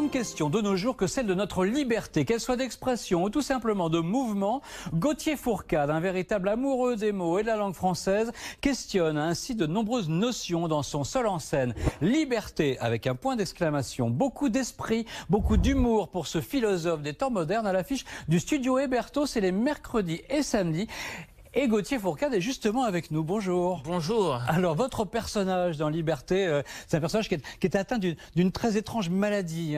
grande question de nos jours que celle de notre liberté, qu'elle soit d'expression ou tout simplement de mouvement. Gauthier Fourcade, un véritable amoureux des mots et de la langue française, questionne ainsi de nombreuses notions dans son seul en scène. Liberté avec un point d'exclamation, beaucoup d'esprit, beaucoup d'humour pour ce philosophe des temps modernes à l'affiche du studio Héberto, c'est les mercredis et samedis. Et Gauthier Fourcade est justement avec nous. Bonjour. Bonjour. Alors, votre personnage dans Liberté, c'est un personnage qui est atteint d'une très étrange maladie.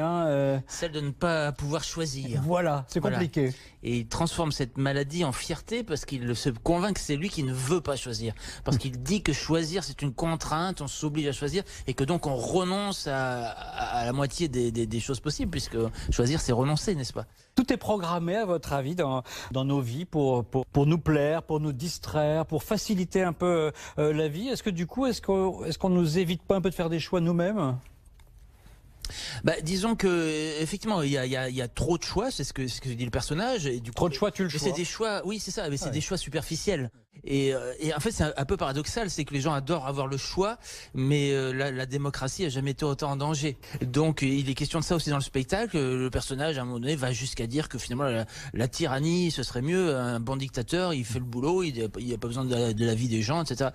Celle de ne pas pouvoir choisir. Voilà, c'est compliqué. Voilà. Et il transforme cette maladie en fierté parce qu'il se convainc que c'est lui qui ne veut pas choisir. Parce qu'il dit que choisir, c'est une contrainte, on s'oblige à choisir et que donc on renonce à la moitié des choses possibles, puisque choisir, c'est renoncer, n'est-ce pas? Tout est programmé, à votre avis, dans nos vies pour nous plaire, pour nous distraire, pour faciliter un peu la vie. Est-ce que du coup, est-ce qu'on nous évite pas un peu de faire des choix nous-mêmes? Disons que effectivement il y a trop de choix, c'est ce que dit le personnage, et du coup, trop de choix, tu le choix. C'est des choix, oui c'est ça, mais c'est des choix superficiels. Et en fait c'est un peu paradoxal, c'est que les gens adorent avoir le choix, mais la démocratie a jamais été autant en danger. Donc il est question de ça aussi dans le spectacle. Le personnage à un moment donné va jusqu'à dire que finalement la tyrannie ce serait mieux, un bon dictateur il fait le boulot, il n'y a pas besoin de la vie des gens, etc.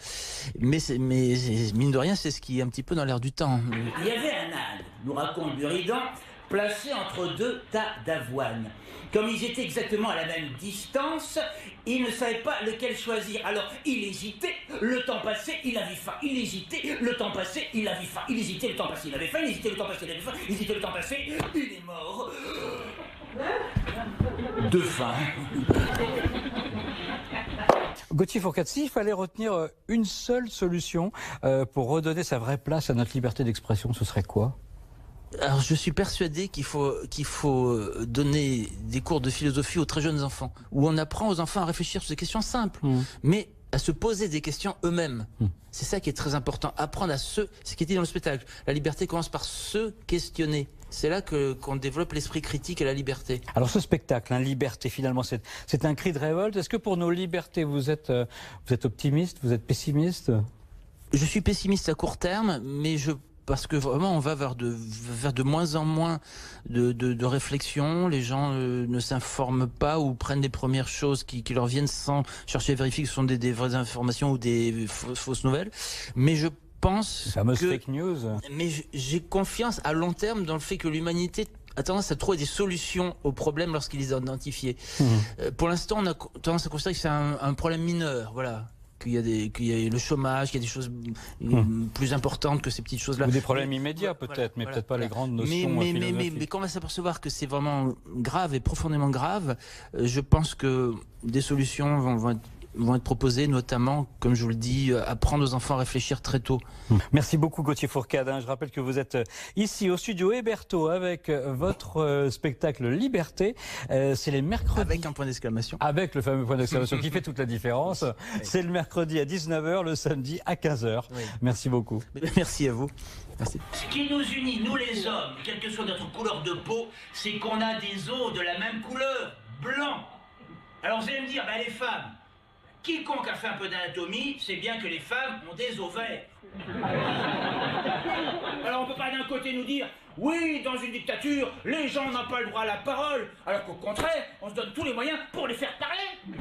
Mais mine de rien c'est ce qui est un petit peu dans l'air du temps. Il y avait un âne, nous raconte Buridan, placé entre deux tas d'avoine. Comme ils étaient exactement à la même distance, il ne savait pas lequel choisir. Alors il hésitait, le temps passé, il avait faim. Il hésitait, le temps passé, il avait faim. Il hésitait, le temps passé, il avait faim. Il hésitait, le temps passé, il avait faim. Il hésitait, le temps passé, il est mort. De faim. Gauthier Fourcade, s'il fallait retenir une seule solution pour redonner sa vraie place à notre liberté d'expression, ce serait quoi? Alors je suis persuadé qu'il faut donner des cours de philosophie aux très jeunes enfants, où on apprend aux enfants à réfléchir sur des questions simples, mais à se poser des questions eux-mêmes. C'est ça qui est très important, apprendre à ce qui est dit dans le spectacle. La liberté commence par se questionner. C'est là qu'on développe l'esprit critique et la liberté. Alors ce spectacle, Liberté, finalement, c'est un cri de révolte. Est-ce que pour nos libertés, vous êtes optimiste, vous êtes pessimiste? Je suis pessimiste à court terme, mais parce que vraiment on va vers de moins en moins de réflexion. Les gens ne s'informent pas ou prennent les premières choses qui leur viennent sans chercher à vérifier que ce sont des vraies informations ou des fausses nouvelles. Mais je pense que fake news. Mais j'ai confiance à long terme dans le fait que l'humanité a tendance à trouver des solutions aux problèmes lorsqu'ils les ont identifiés. Pour l'instant, on a tendance à considérer que c'est un problème mineur, voilà. Qu'il y a le chômage, qu'il y a des choses plus importantes que ces petites choses-là. Ou des problèmes immédiats peut-être, mais peut-être pas les grandes notions philosophiques. Mais quand on va s'apercevoir que c'est vraiment grave et profondément grave, je pense que des solutions vont être proposées, notamment, comme je vous le dis, apprendre aux enfants à réfléchir très tôt. Merci beaucoup Gauthier Fourcade. Je rappelle que vous êtes ici au studio Héberto avec votre spectacle Liberté. C'est les mercredis. Avec un point d'exclamation. Avec le fameux point d'exclamation qui fait toute la différence. Oui. C'est le mercredi à 19h, le samedi à 15h. Oui. Merci beaucoup. Merci à vous. Merci. Ce qui nous unit, nous les hommes, quelle que soit notre couleur de peau, c'est qu'on a des os de la même couleur, blanc. Alors vous allez me dire, les femmes, quiconque a fait un peu d'anatomie sait bien que les femmes ont des ovaires. Alors on peut pas d'un côté nous dire oui, dans une dictature, les gens n'ont pas le droit à la parole, alors qu'au contraire, on se donne tous les moyens pour les faire parler.